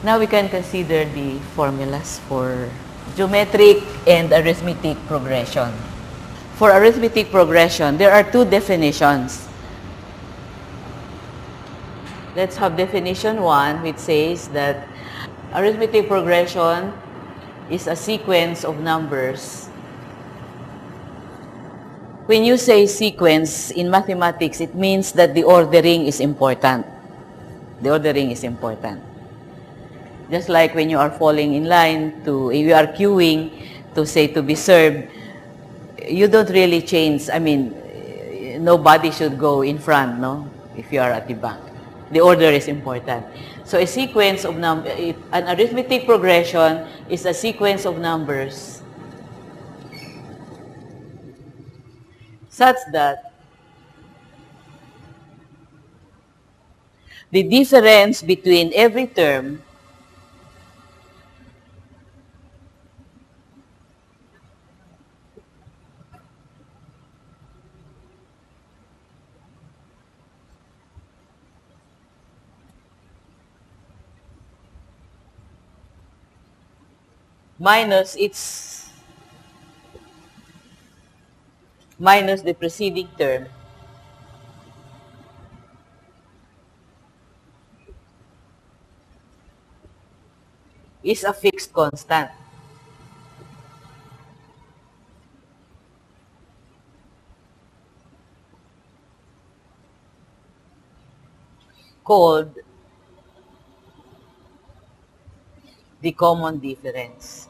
Now we can consider the formulas for geometric and arithmetic progression. For arithmetic progression, there are two definitions. Let's have definition 1, which says that arithmetic progression is a sequence of numbers. When you say sequence in mathematics, it means that the ordering is important. The ordering is important. Just like when you are falling in line if you are queuing to be served, you don't really change. I mean, nobody should go in front, no? If you are at the back. The order is important. So a sequence of an arithmetic progression is a sequence of numbers such that the difference between every term minus the preceding term is a fixed constant. Called the common difference.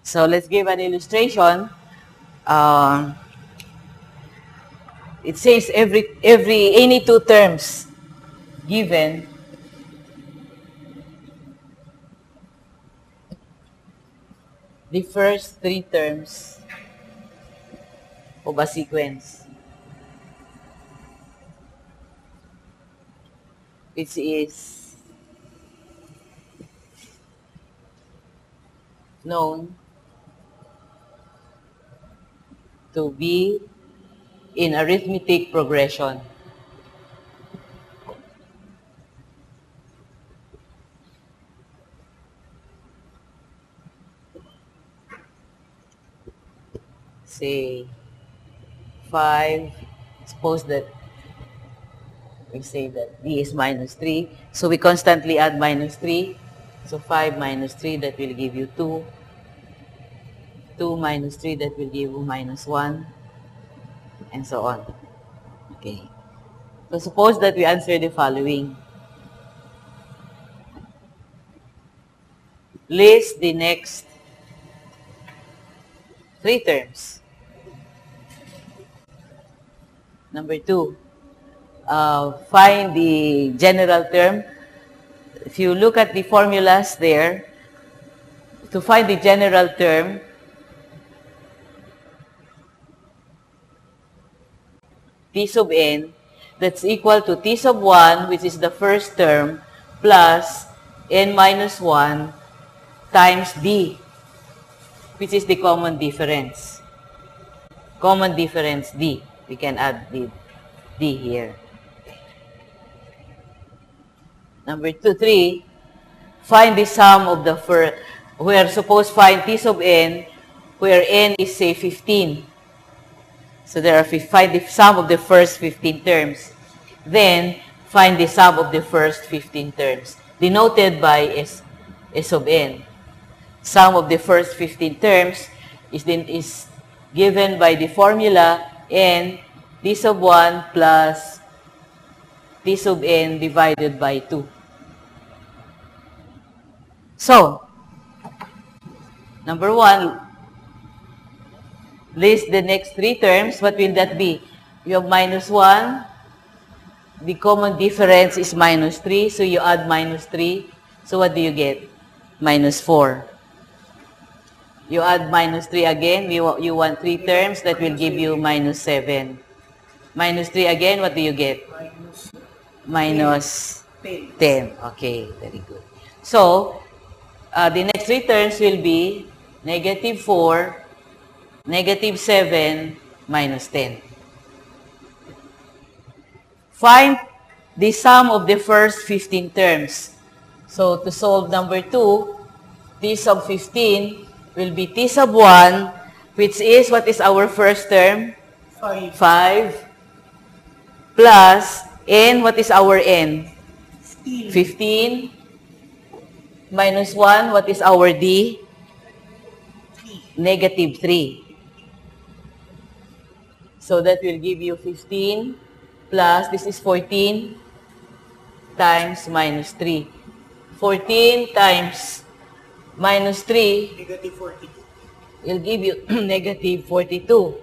So let's give an illustration. It says any two terms given the first three terms of a sequence, which is known to be in arithmetic progression. Say 5, suppose that we say that d is minus 3, so we constantly add minus 3, so 5 minus 3, that will give you 2, 2 minus 3, that will give you minus 1, and so on. Okay. So suppose that we answer the following. List the next three terms. Number 2, find the general term. If you look at the formulas there, to find the general term, t sub n, that's equal to t sub 1, which is the first term, plus n minus 1 times d, which is the common difference. Common difference d. We can add the d here. Number 3, find the sum of the first, where suppose find t sub n, where n is say 15. So find the sum of the first 15 terms. Then find the sum of the first 15 terms, denoted by s sub n. Sum of the first 15 terms is given by the formula n t sub 1 plus t sub n divided by 2. So, number 1, list the next three terms. What will that be? You have minus 1. The common difference is minus 3. So, you add minus 3. So, what do you get? Minus 4. You add minus 3 again. You want three terms. That will give you minus 7. Minus 3 again. What do you get? Minus 10. Okay, very good. So, the next three terms will be negative 4, negative 7, minus 10. Find the sum of the first 15 terms. So to solve number 2, t sub 15 will be t sub 1, which is, what is our first term? 5. Plus, n, what is our n? 15. Minus 1, what is our d? 3. Negative 3. So that will give you 15 plus, this is 14 times minus 3. 14 times minus 3 Negative 42. will give you negative 42.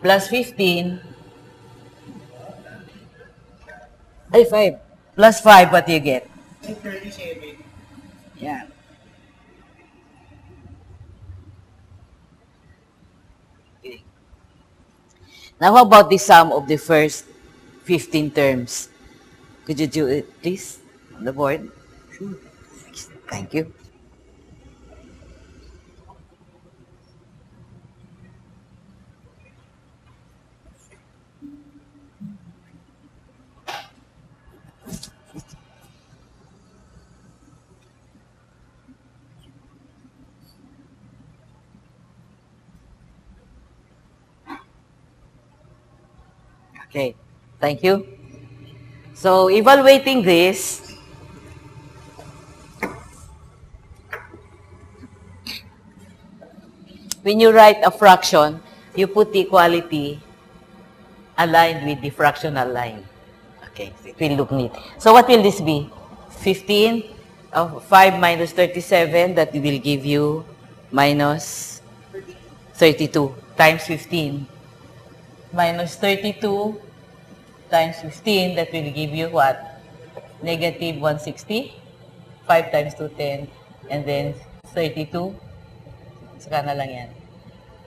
Plus 15, ay 5. Plus 5, what do you get? 37. Yeah. Okay. Now, how about the sum of the first 15 terms? Could you do it, please, on the board? Sure. Thank you. Okay, thank you. So, evaluating this, when you write a fraction, you put the equality aligned with the fractional line. Okay, so it will look neat. So, what will this be? 15 of 5 minus 37, that will give you minus 32 times 15. Minus 32 times 15, that will give you what? Negative 160. 5 times 2, 10. And then 32. Saka na lang yan.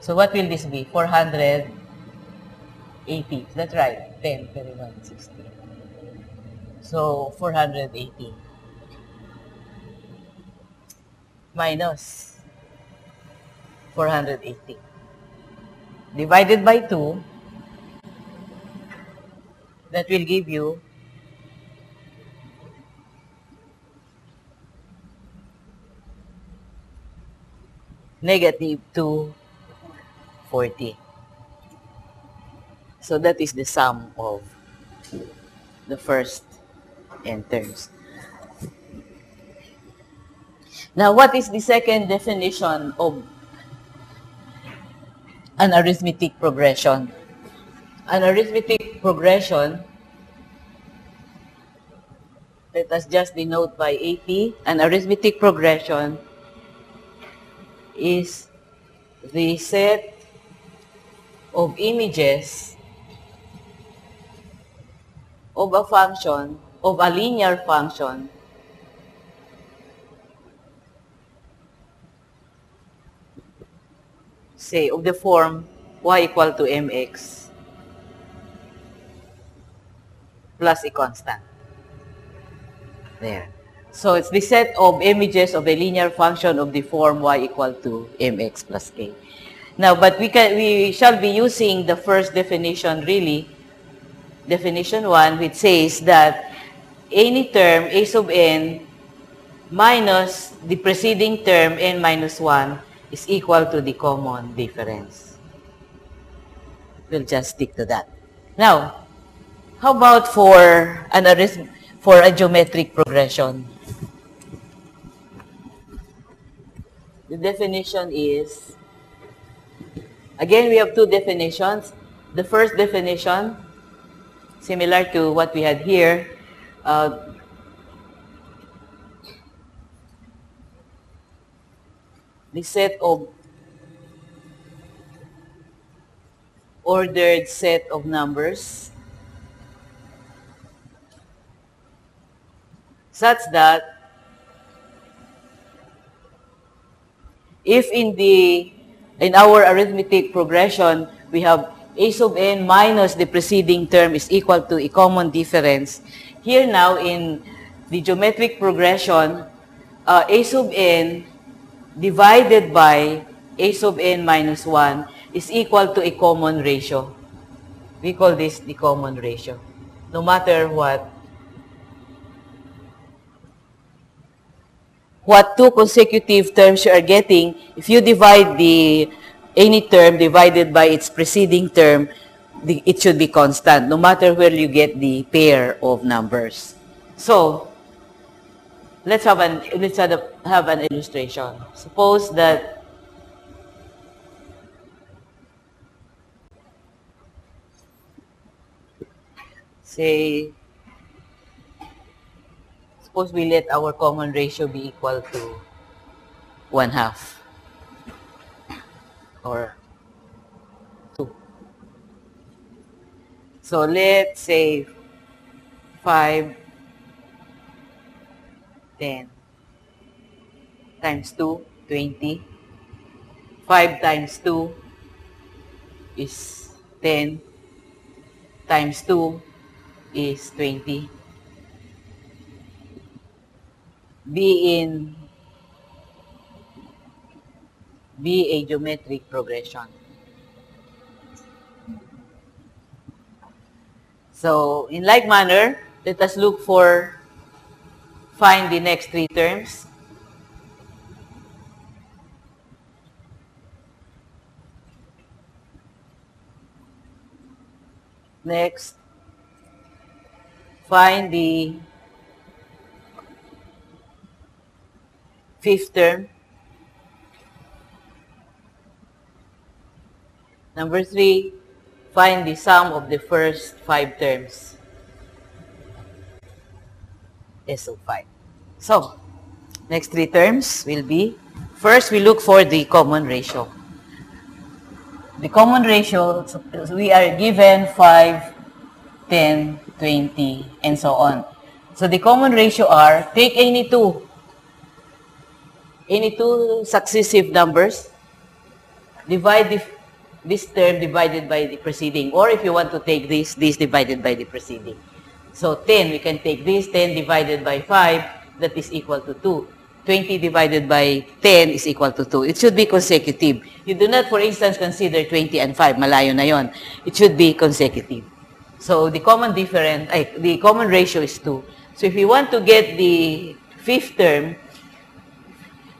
So what will this be? 480. That's right. 10, 31, 60. So 480. Minus 480. Divided by 2. That will give you negative 240. So that is the sum of the first n terms. Now, what is the second definition of an arithmetic progression? An arithmetic progression, let us just denote by AP. An arithmetic progression is the set of images of a function, of a linear function, say, of the form y equal to mx plus a constant. There. So it's the set of images of a linear function of the form y equal to mx plus k. Now, but we shall be using the first definition really, definition 1, which says that any term a sub n minus the preceding term n minus 1 is equal to the common difference. We'll just stick to that. Now, how about for a geometric progression? The definition is, again, we have two definitions. The first definition, similar to what we had here, the set of ordered set of numbers such that if in our arithmetic progression we have a sub n minus the preceding term is equal to a common difference, here now in the geometric progression A sub n divided by a sub n minus 1 is equal to a common ratio. We call this the common ratio. No matter what two consecutive terms you are getting, if you divide any term divided by its preceding term, it should be constant, no matter where you get the pair of numbers. So, let's have an illustration. Suppose that suppose we let our common ratio be equal to 1/2 or 2. So let's say 5, 10 times 2, 20. 5 times 2 is 10 times 2 is 20. Be a geometric progression. So, in like manner, let us find the next 3 terms. Next, find the 5th term. Number 3, find the sum of the first 5 terms. S of 5. So, next 3 terms will be, first we look for the common ratio. The common ratio, we are given 5, 10, 20, and so on. So, the common ratio are, take any two successive numbers, divide this term divided by the preceding, or if you want to take this divided by the preceding. So 10, we can take this, 10 divided by 5, that is equal to 2. 20 divided by 10 is equal to 2. It should be consecutive. You do not, for instance, consider 20 and 5, malayo na yon. It should be consecutive. So the common ratio is 2. So if you want to get the 5th term,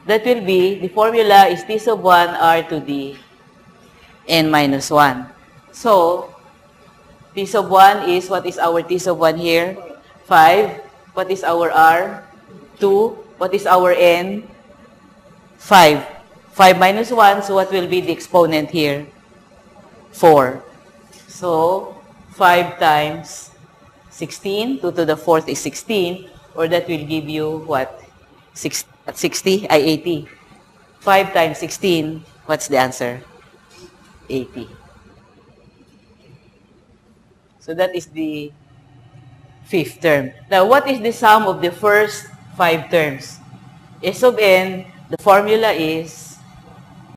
that will be, the formula is t sub 1 r to the n minus 1. So, t sub 1 is, what is our t sub 1 here? 5. What is our r? 2. What is our n? 5. 5 minus 1, so what will be the exponent here? 4. So, 5 times 16, 2 to the 4th is 16, or that will give you what? 80. 5 times 16, what's the answer? 80. So that is the 5th term. Now, what is the sum of the first 5 terms? S of n, the formula is